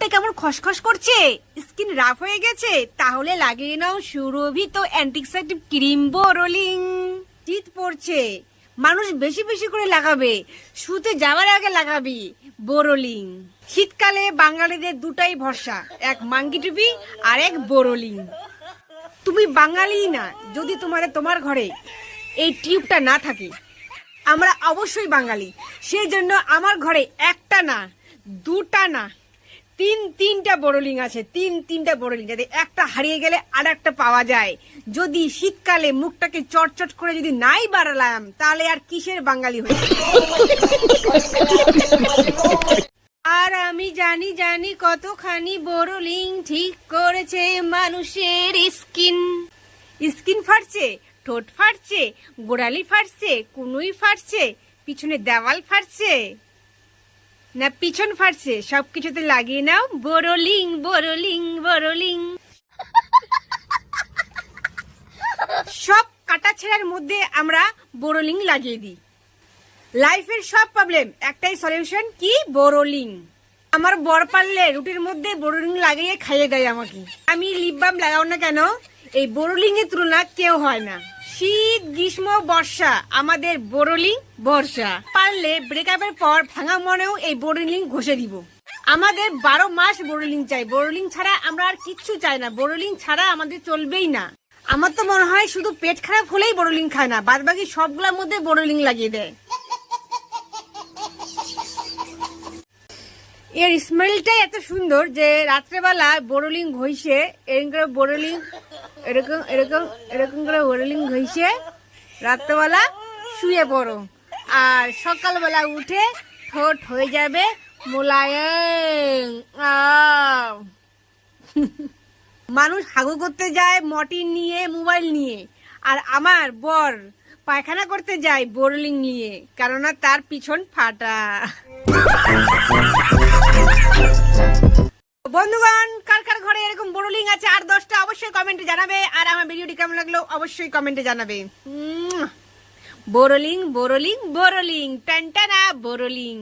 মুখটা কেমন খসখস করছে, স্কিন রাফ হয়ে গেছে, তাহলে লাগিয়ে নাও সুরভিত অ্যান্টিসেপটিক ক্রিম বোরোলিং। শীত পড়ছে, মানুষ বেশি বেশি করে লাগাবে, শুতে যাওয়ার আগে লাগাবি বোরোলিং। শীতকালে বাঙালিদের দুটাই ভরসা, এক মাঙ্গি টুপি আর এক বোরোলিং। তুমি বাঙালি না যদি তোমার ঘরে এই টিউবটা না থাকে। আমরা অবশ্যই বাঙালি, সেই জন্য আমার ঘরে একটা না, দুটা না, তিনটা বোরোলিং আছে। তিনটা বোরোলিং, যাতে একটা হারিয়ে গেলে আর একটা পাওয়া যায়। যদি শীতকালে মুখটাকে চটচট করে যদি নাই বাড়ালাম, তাহলে আর কিসের বাঙালি হয়েছে। আর আমি জানি কতখানি বোরোলিং ঠিক করেছে মানুষের স্কিন ফাটছে, ঠোঁট ফাটছে, গোড়ালি ফাটছে, কুনুই ফাটছে, পিছনে দেওয়াল ফাটছে না পিছন ফাটছে, সবকিছুতে লাগিয়ে নাও বোরোলিং বোরোলিং বোরোলিং। সব কাটা ছেঁড়ার মধ্যে আমরা বোরোলিং লাগিয়ে দিই। লাইফের সব প্রবলেম একটাই সলিউশন, কি? বোরোলিং। আমার বর পারলে রুটির মধ্যে বোরোলিং লাগিয়ে খাইয়ে দেয় আমাকে। আমি লিপ বাম লাগাও না কেন, এই বোরোলিং এর তুলনা কেউ হয় না। শীত, গ্রীষ্ম, বর্ষা, আমাদের বোরোলিং বর্ষা। পারলে ব্রেকআপের পর ভাঙা মনেও এই বোরোলিং ঘষে দিব। আমাদের 12 মাস বোরোলিং চাই। বোরোলিং ছাড়া আমরা আর কিচ্ছু চাই না। বোরোলিং ছাড়া আমাদের চলবেই না। আমার তো মনে হয় শুধু পেট খারাপ হলেই বোরোলিং খায় না, বাদ বাকি সবগুলোর মধ্যে বোরোলিং লাগিয়ে দেয়। এর স্মেলটাই এত সুন্দর যে রাত্রেবেলা বোরোলিং ঘষে এরকম করে বোরোলিং এরকম এরকম এরকম করে বোরোলিং ঘষে রাত্রেবেলা শুয়ে পড়ো, আর সকালবেলা উঠে ঠোঁট হয়ে যাবে মোলায়েম। মানুষ হাগু করতে যায় মর্টিন নিয়ে, মোবাইল নিয়ে, আর আমার বর পায়খানা করতে যায় বোরোলিং নিয়ে, কেননা তার পিছন ফাটা। বন্ধুগণ, কার কার ঘরে এরকম বোরোলিং আছে আর 10টা অবশ্যই কমেন্টে জানাবে। আর আমার ভিডিওটি কেমন লাগলো অবশ্যই কমেন্টে জানাবে। বোরোলিং বোরোলিং বোরোলিং, টানটানা বোরোলিং।